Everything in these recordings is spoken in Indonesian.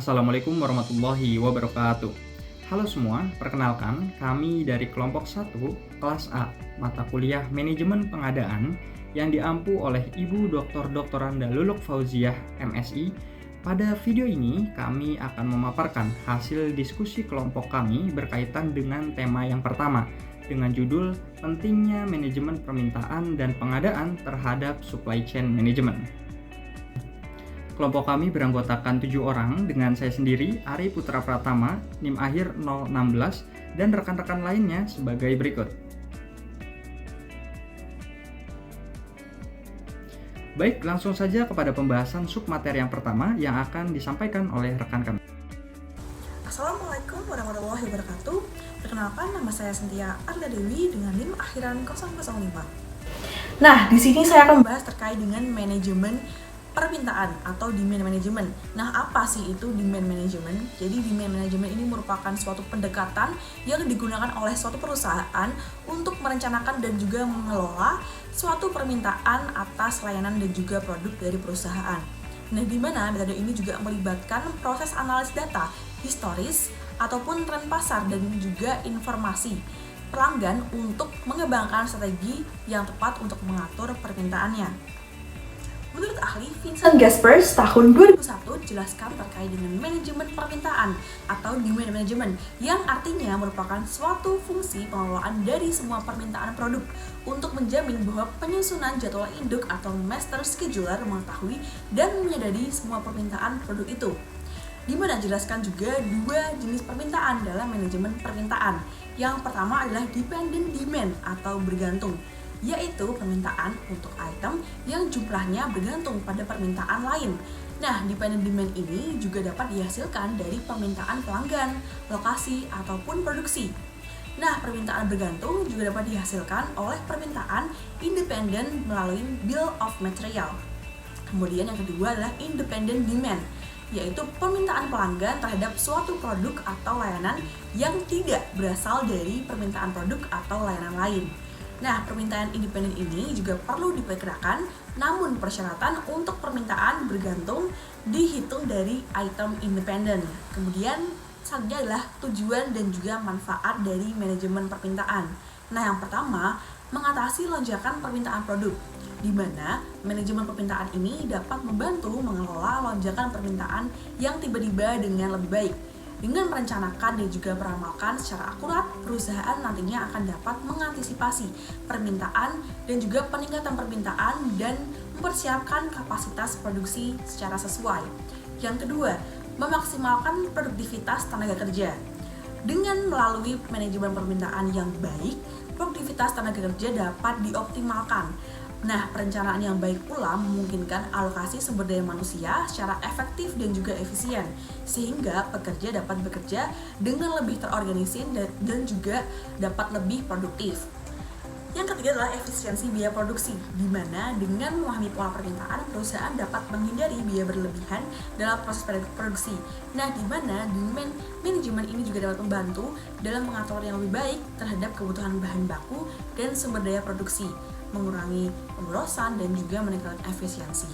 Assalamualaikum warahmatullahi wabarakatuh. Halo semua, perkenalkan kami dari kelompok 1 kelas A mata kuliah Manajemen Pengadaan yang diampu oleh Ibu Dr. Anda Luluk Fauziah MSI. Pada video ini kami akan memaparkan hasil diskusi kelompok kami berkaitan dengan tema yang pertama dengan judul Pentingnya Manajemen Permintaan dan Pengadaan Terhadap Supply Chain Management. Kelompok kami beranggotakan 7 orang dengan saya sendiri, Ari Putra Pratama, NIM akhir 016, dan rekan-rekan lainnya sebagai berikut. Baik, langsung saja kepada pembahasan submateri yang pertama yang akan disampaikan oleh rekan kami. Assalamualaikum warahmatullahi wabarakatuh. Perkenalkan, nama saya Cynthia Arda Dewi dengan NIM akhiran 005. Nah, di sini saya akan membahas terkait dengan manajemen permintaan atau demand management. Nah, apa sih itu demand management? Jadi demand management ini merupakan suatu pendekatan yang digunakan oleh suatu perusahaan untuk merencanakan dan juga mengelola suatu permintaan atas layanan dan juga produk dari perusahaan. Nah, di mana metode ini juga melibatkan proses analisis data historis ataupun tren pasar dan juga informasi pelanggan untuk mengembangkan strategi yang tepat untuk mengatur permintaannya. Menurut ahli Vincent Gaspers tahun 2001 jelaskan terkait dengan manajemen permintaan atau demand management yang artinya merupakan suatu fungsi pengelolaan dari semua permintaan produk untuk menjamin bahwa penyusunan jadwal induk atau master scheduler mengetahui dan menyadari semua permintaan produk itu. Di mana jelaskan juga dua jenis permintaan dalam manajemen permintaan. Yang pertama adalah dependent demand atau bergantung, yaitu permintaan untuk item yang jumlahnya bergantung pada permintaan lain. Nah, dependent demand ini juga dapat dihasilkan dari permintaan pelanggan, lokasi, ataupun produksi. Nah, permintaan bergantung juga dapat dihasilkan oleh permintaan independen melalui bill of material. Kemudian yang kedua adalah independent demand, yaitu permintaan pelanggan terhadap suatu produk atau layanan yang tidak berasal dari permintaan produk atau layanan lain. Nah, permintaan independen ini juga perlu diperkirakan, namun persyaratan untuk permintaan bergantung dihitung dari item independen. Kemudian, selanjutnya adalah tujuan dan juga manfaat dari manajemen permintaan. Nah, yang pertama, mengatasi lonjakan permintaan produk, di mana manajemen permintaan ini dapat membantu mengelola lonjakan permintaan yang tiba-tiba dengan lebih baik. Dengan merencanakan dan juga meramalkan secara akurat, perusahaan nantinya akan dapat mengantisipasi permintaan dan juga peningkatan permintaan dan mempersiapkan kapasitas produksi secara sesuai. Yang kedua, memaksimalkan produktivitas tenaga kerja. Dengan melalui manajemen permintaan yang baik, produktivitas tenaga kerja dapat dioptimalkan. Nah, perencanaan yang baik pula memungkinkan alokasi sumber daya manusia secara efektif dan juga efisien, sehingga pekerja dapat bekerja dengan lebih terorganisir dan juga dapat lebih produktif. Yang ketiga adalah efisiensi biaya produksi, di mana dengan memahami pola permintaan, perusahaan dapat menghindari biaya berlebihan dalam proses produksi. Nah, di mana demand management ini juga dapat membantu dalam mengatur yang lebih baik terhadap kebutuhan bahan baku dan sumber daya produksi, mengurangi pemborosan dan juga meningkatkan efisiensi.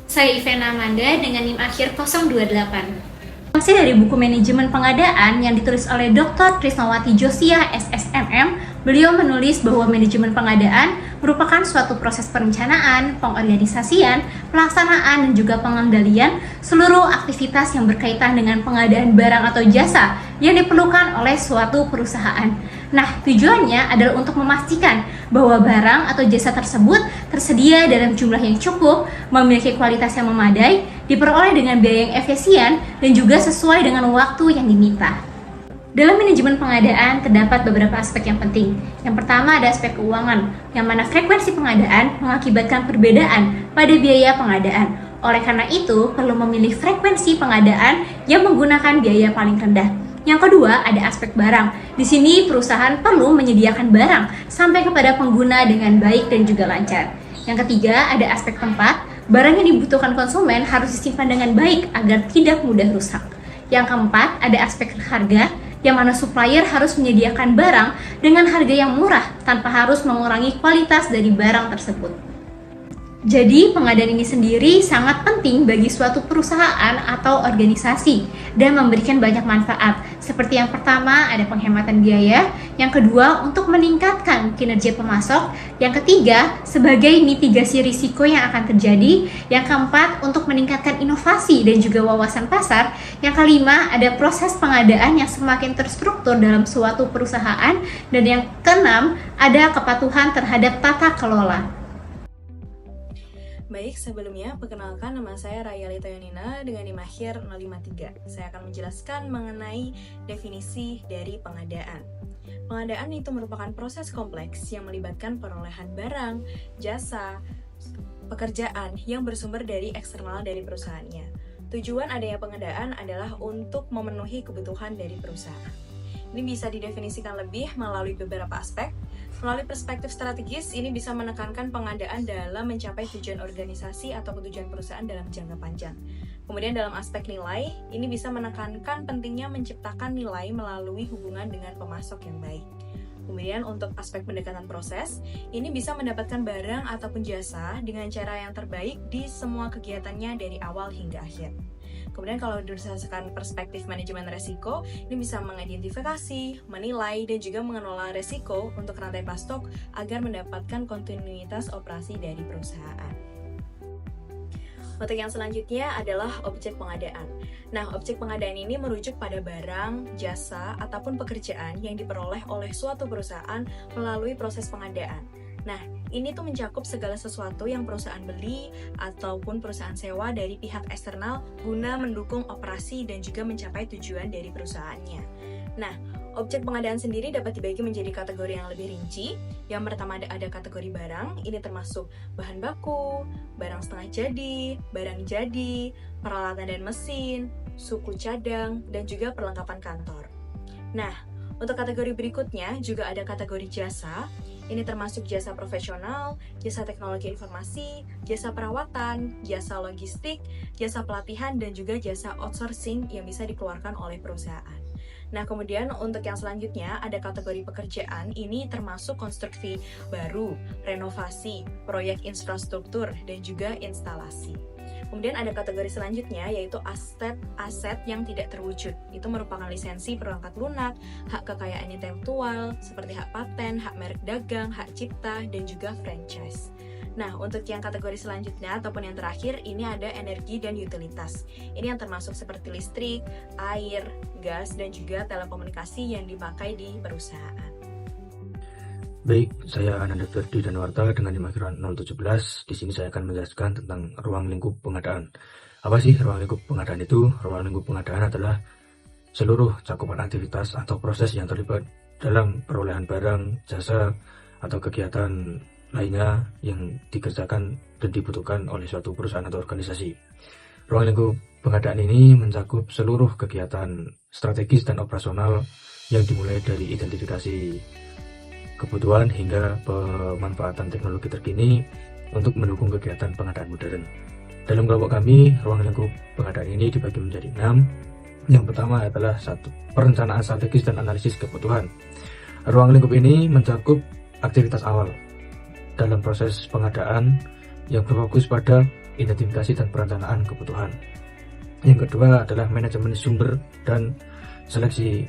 Saya Ivana Amanda dengan NIM akhir 028. Masih dari buku Manajemen Pengadaan yang ditulis oleh Dr. Krisnawati Josiah SSMM, beliau menulis bahwa manajemen pengadaan merupakan suatu proses perencanaan, pengorganisasian, pelaksanaan, dan juga pengendalian seluruh aktivitas yang berkaitan dengan pengadaan barang atau jasa yang diperlukan oleh suatu perusahaan. Nah, tujuannya adalah untuk memastikan bahwa barang atau jasa tersebut tersedia dalam jumlah yang cukup, memiliki kualitas yang memadai, diperoleh dengan biaya yang efisien, dan juga sesuai dengan waktu yang diminta. Dalam manajemen pengadaan terdapat beberapa aspek yang penting. Yang pertama ada aspek keuangan, yang mana frekuensi pengadaan mengakibatkan perbedaan pada biaya pengadaan. Oleh karena itu, perlu memilih frekuensi pengadaan yang menggunakan biaya paling rendah. Yang kedua, ada aspek barang. Di sini perusahaan perlu menyediakan barang sampai kepada pengguna dengan baik dan juga lancar. Yang ketiga, ada aspek tempat. Barang yang dibutuhkan konsumen harus disimpan dengan baik agar tidak mudah rusak. Yang keempat, ada aspek harga, yang mana supplier harus menyediakan barang dengan harga yang murah tanpa harus mengurangi kualitas dari barang tersebut. Jadi, pengadaan ini sendiri sangat penting bagi suatu perusahaan atau organisasi dan memberikan banyak manfaat. Seperti yang pertama, ada penghematan biaya. Yang kedua, untuk meningkatkan kinerja pemasok. Yang ketiga, sebagai mitigasi risiko yang akan terjadi. Yang keempat, untuk meningkatkan inovasi dan juga wawasan pasar. Yang kelima, ada proses pengadaan yang semakin terstruktur dalam suatu perusahaan. Dan yang keenam, ada kepatuhan terhadap tata kelola. Baik, sebelumnya perkenalkan nama saya Rayalita Yonina dengan NIM akhir 053. Saya akan menjelaskan mengenai definisi dari pengadaan. Pengadaan itu merupakan proses kompleks yang melibatkan perolehan barang, jasa, pekerjaan yang bersumber dari eksternal dari perusahaannya. Tujuan adanya pengadaan adalah untuk memenuhi kebutuhan dari perusahaan. Ini bisa didefinisikan lebih melalui beberapa aspek. Melalui perspektif strategis, ini bisa menekankan pengadaan dalam mencapai tujuan organisasi atau tujuan perusahaan dalam jangka panjang. Kemudian dalam aspek nilai, ini bisa menekankan pentingnya menciptakan nilai melalui hubungan dengan pemasok yang baik. Kemudian untuk aspek pendekatan proses, ini bisa mendapatkan barang ataupun jasa dengan cara yang terbaik di semua kegiatannya dari awal hingga akhir. Kemudian kalau berdasarkan perspektif manajemen resiko, ini bisa mengidentifikasi, menilai, dan juga mengelola resiko untuk rantai pasok agar mendapatkan kontinuitas operasi dari perusahaan. Untuk yang selanjutnya adalah objek pengadaan. Nah, objek pengadaan ini merujuk pada barang, jasa, ataupun pekerjaan yang diperoleh oleh suatu perusahaan melalui proses pengadaan. Nah, ini tuh mencakup segala sesuatu yang perusahaan beli ataupun perusahaan sewa dari pihak eksternal guna mendukung operasi dan juga mencapai tujuan dari perusahaannya. Nah, objek pengadaan sendiri dapat dibagi menjadi kategori yang lebih rinci. Yang pertama ada kategori barang, ini termasuk bahan baku, barang setengah jadi, barang jadi, peralatan dan mesin, suku cadang, dan juga perlengkapan kantor. Nah, untuk kategori berikutnya juga ada kategori jasa. Ini termasuk jasa profesional, jasa teknologi informasi, jasa perawatan, jasa logistik, jasa pelatihan, dan juga jasa outsourcing yang bisa dikeluarkan oleh perusahaan. Nah, kemudian untuk yang selanjutnya ada kategori pekerjaan. Ini termasuk konstruksi baru, renovasi, proyek infrastruktur, dan juga instalasi. Kemudian ada kategori selanjutnya yaitu aset yang tidak terwujud. Itu merupakan lisensi perangkat lunak, hak kekayaan intelektual seperti hak paten, hak merek dagang, hak cipta, dan juga franchise. Nah, untuk yang kategori selanjutnya ataupun yang terakhir ini ada energi dan utilitas. Ini yang termasuk seperti listrik, air, gas, dan juga telekomunikasi yang dipakai di perusahaan. Baik, saya Ananda Ferdi Danwarta dengan NIM akhir 017. Di sini saya akan menjelaskan tentang ruang lingkup pengadaan. Apa sih ruang lingkup pengadaan itu? Ruang lingkup pengadaan adalah seluruh cakupan aktivitas atau proses yang terlibat dalam perolehan barang, jasa, atau kegiatan lainnya yang dikerjakan dan dibutuhkan oleh suatu perusahaan atau organisasi. Ruang lingkup pengadaan ini mencakup seluruh kegiatan strategis dan operasional yang dimulai dari identifikasi kebutuhan hingga pemanfaatan teknologi terkini untuk mendukung kegiatan pengadaan modern. Dalam kelompok kami, ruang lingkup pengadaan ini dibagi menjadi 6. Yang pertama adalah perencanaan strategis dan analisis kebutuhan. Ruang lingkup ini mencakup aktivitas awal dalam proses pengadaan yang berfokus pada identifikasi dan perencanaan kebutuhan. Yang kedua adalah manajemen sumber dan seleksi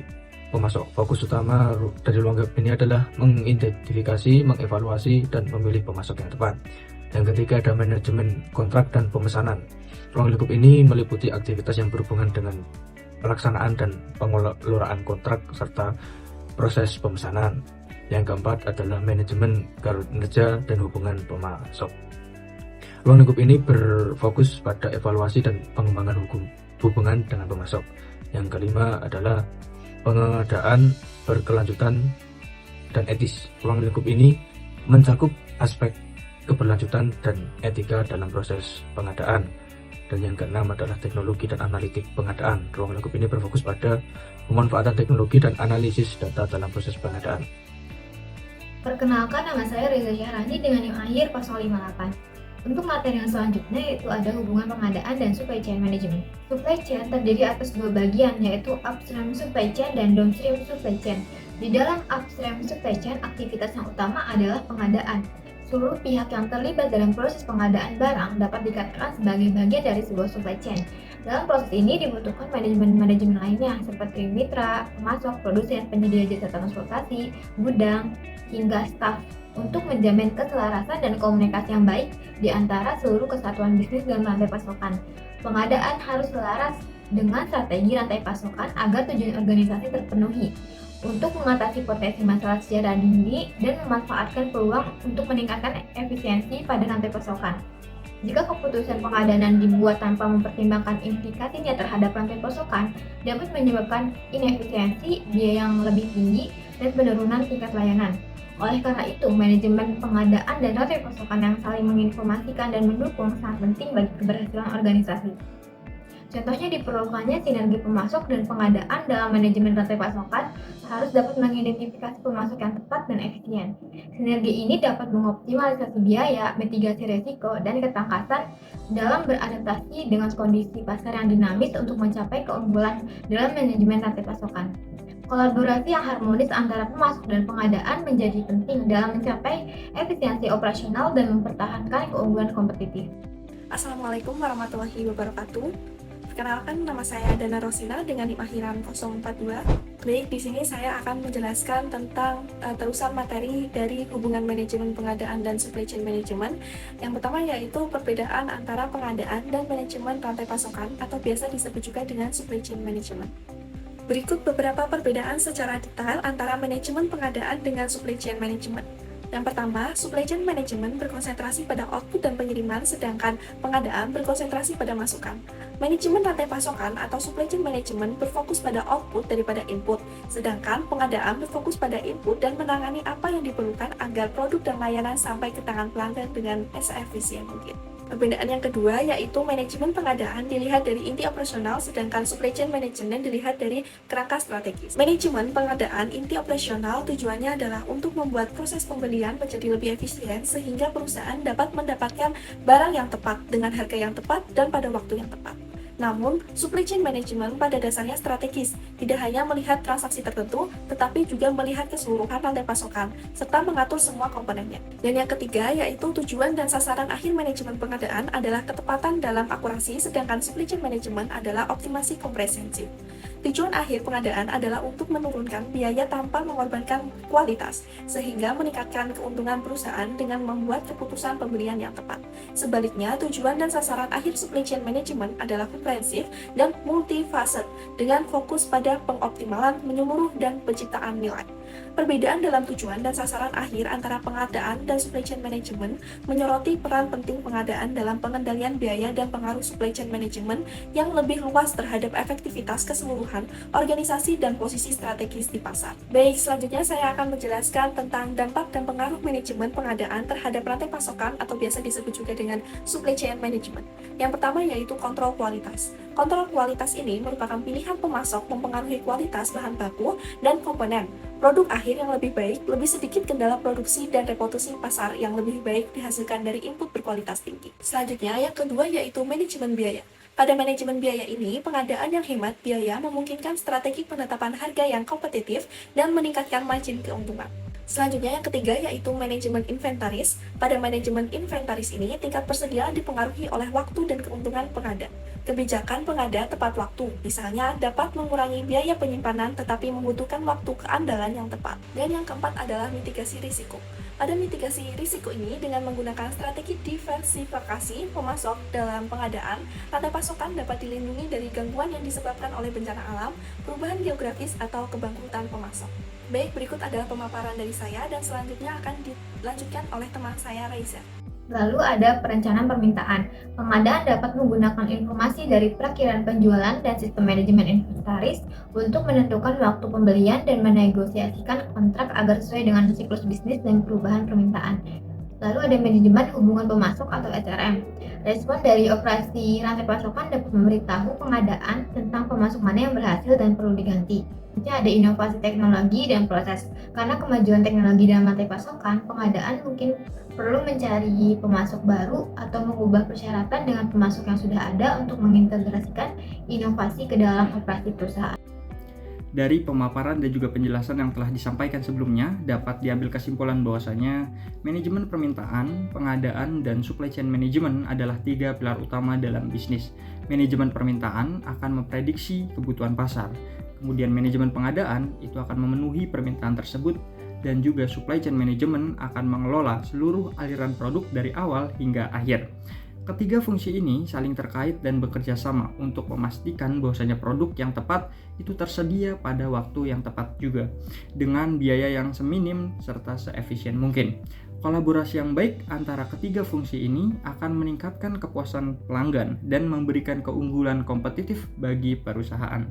pemasok. Fokus utama dari ruang lingkup ini adalah mengidentifikasi, mengevaluasi, dan memilih pemasok yang tepat. Yang ketiga ada manajemen kontrak dan pemesanan. Ruang lingkup ini meliputi aktivitas yang berhubungan dengan pelaksanaan dan pengelolaan kontrak serta proses pemesanan. Yang keempat adalah manajemen kinerja dan hubungan pemasok. Ruang lingkup ini berfokus pada evaluasi dan pengembangan hubungan dengan pemasok. Yang kelima adalah pengadaan berkelanjutan dan etis. Ruang lingkup ini mencakup aspek keberlanjutan dan etika dalam proses pengadaan. Dan yang keenam adalah teknologi dan analitik pengadaan. Ruang lingkup ini berfokus pada pemanfaatan teknologi dan analisis data dalam proses pengadaan. Perkenalkan, nama saya Reza Syahrani dengan NIM akhir 058. Untuk materi yang selanjutnya yaitu ada hubungan pengadaan dan supply chain management. Supply chain terdiri atas dua bagian yaitu upstream supply chain dan downstream supply chain. Di dalam upstream supply chain, aktivitas yang utama adalah pengadaan. seluruh pihak yang terlibat dalam proses pengadaan barang dapat dikatakan sebagai bagian dari sebuah supply chain. Dalam proses ini dibutuhkan manajemen lainnya seperti mitra, pemasok, produsen, penyedia jasa transportasi, gudang, hingga staf untuk menjamin keselarasan dan komunikasi yang baik di antara seluruh kesatuan bisnis dan rantai pasokan. Pengadaan harus selaras dengan strategi rantai pasokan agar tujuan organisasi terpenuhi untuk mengatasi potensi masalah secara dini dan memanfaatkan peluang untuk meningkatkan efisiensi pada rantai pasokan. Jika keputusan pengadaan dibuat tanpa mempertimbangkan implikasinya terhadap rantai pasokan, dapat menyebabkan inefisiensi, biaya yang lebih tinggi, dan penurunan tingkat layanan. Oleh karena itu, manajemen pengadaan dan rantai pasokan yang saling menginformasikan dan mendukung sangat penting bagi keberhasilan organisasi. Contohnya diperlukannya sinergi pemasok dan pengadaan dalam manajemen rantai pasokan harus dapat mengidentifikasi pemasok yang tepat dan efisien. Sinergi ini dapat mengoptimalisasi biaya, mitigasi risiko, dan ketangkasan dalam beradaptasi dengan kondisi pasar yang dinamis untuk mencapai keunggulan dalam manajemen rantai pasokan. Kolaborasi yang harmonis antara pemasok dan pengadaan menjadi penting dalam mencapai efisiensi operasional dan mempertahankan keunggulan kompetitif. Assalamualaikum warahmatullahi wabarakatuh. Perkenalkan, nama saya Dana Rosina dengan NIM akhiran 042. Baik, di sini saya akan menjelaskan tentang terusan materi dari hubungan manajemen pengadaan dan supply chain management. Yang pertama yaitu perbedaan antara pengadaan dan manajemen rantai pasokan atau biasa disebut juga dengan supply chain management. Berikut beberapa perbedaan secara detail antara manajemen pengadaan dengan supply chain management. Yang pertama, supply chain management berkonsentrasi pada output dan pengiriman, sedangkan pengadaan berkonsentrasi pada masukan. Manajemen rantai pasokan atau supply chain management berfokus pada output daripada input, sedangkan pengadaan berfokus pada input dan menangani apa yang diperlukan agar produk dan layanan sampai ke tangan pelanggan dengan seefisien mungkin. Perbedaan yang kedua yaitu manajemen pengadaan dilihat dari inti operasional, sedangkan supply chain management dilihat dari kerangka strategis. Manajemen pengadaan inti operasional tujuannya adalah untuk membuat proses pembelian menjadi lebih efisien sehingga perusahaan dapat mendapatkan barang yang tepat dengan harga yang tepat dan pada waktu yang tepat. Namun, supply chain management pada dasarnya strategis, tidak hanya melihat transaksi tertentu, tetapi juga melihat keseluruhan rantai pasokan, serta mengatur semua komponennya. Dan yang ketiga, yaitu tujuan dan sasaran akhir manajemen pengadaan adalah ketepatan dalam akurasi, sedangkan supply chain management adalah optimasi komprehensif. Tujuan akhir pengadaan adalah untuk menurunkan biaya tanpa mengorbankan kualitas, sehingga meningkatkan keuntungan perusahaan dengan membuat keputusan pembelian yang tepat. Sebaliknya, tujuan dan sasaran akhir supply chain management adalah komprehensif dan multifaset, dengan fokus pada pengoptimalan menyeluruh dan penciptaan nilai. Perbedaan dalam tujuan dan sasaran akhir antara pengadaan dan supply chain management menyoroti peran penting pengadaan dalam pengendalian biaya dan pengaruh supply chain management yang lebih luas terhadap efektivitas keseluruhan organisasi dan posisi strategis di pasar. Baik, selanjutnya saya akan menjelaskan tentang dampak dan pengaruh manajemen pengadaan terhadap rantai pasokan atau biasa disebut juga dengan supply chain management. Yang pertama yaitu kontrol kualitas. Kontrol kualitas ini merupakan pilihan pemasok mempengaruhi kualitas bahan baku dan komponen produk akhir yang lebih baik, lebih sedikit kendala produksi dan reputasi pasar yang lebih baik dihasilkan dari input berkualitas tinggi. Selanjutnya, yang kedua yaitu manajemen biaya. Pada manajemen biaya ini, pengadaan yang hemat biaya memungkinkan strategi penetapan harga yang kompetitif dan meningkatkan margin keuntungan. Selanjutnya, yang ketiga yaitu manajemen inventaris. Pada manajemen inventaris ini, tingkat persediaan dipengaruhi oleh waktu dan keuntungan pengada. Kebijakan pengada tepat waktu, misalnya dapat mengurangi biaya penyimpanan tetapi membutuhkan waktu keandalan yang tepat. Dan yang keempat adalah mitigasi risiko. Pada mitigasi risiko ini, dengan menggunakan strategi diversifikasi pemasok dalam pengadaan, rantai pasokan dapat dilindungi dari gangguan yang disebabkan oleh bencana alam, perubahan geografis, atau kebangkrutan pemasok. Baik, berikut adalah pemaparan dari saya dan selanjutnya akan dilanjutkan oleh teman saya, Raiza. Lalu ada perencanaan permintaan. Pengadaan dapat menggunakan informasi dari perakiraan penjualan dan sistem manajemen inventaris untuk menentukan waktu pembelian dan menegosiasikan kontrak agar sesuai dengan siklus bisnis dan perubahan permintaan. Lalu ada manajemen hubungan pemasok atau SRM. Respon dari operasi rantai pasokan dapat memberitahu pengadaan tentang pemasok mana yang berhasil dan perlu diganti. Ada inovasi teknologi dan proses. Karena kemajuan teknologi dalam rantai pasokan, pengadaan mungkin perlu mencari pemasok baru atau mengubah persyaratan dengan pemasok yang sudah ada untuk mengintegrasikan inovasi ke dalam operasi perusahaan. Dari pemaparan dan juga penjelasan yang telah disampaikan sebelumnya, dapat diambil kesimpulan bahwasanya manajemen permintaan, pengadaan, dan supply chain management adalah 3 pilar utama dalam bisnis. Manajemen permintaan akan memprediksi kebutuhan pasar, kemudian manajemen pengadaan itu akan memenuhi permintaan tersebut, dan juga supply chain management akan mengelola seluruh aliran produk dari awal hingga akhir. Ketiga fungsi ini saling terkait dan bekerja sama untuk memastikan bahwasanya produk yang tepat itu tersedia pada waktu yang tepat juga, dengan biaya yang seminim serta seefisien mungkin. Kolaborasi yang baik antara ketiga fungsi ini akan meningkatkan kepuasan pelanggan dan memberikan keunggulan kompetitif bagi perusahaan.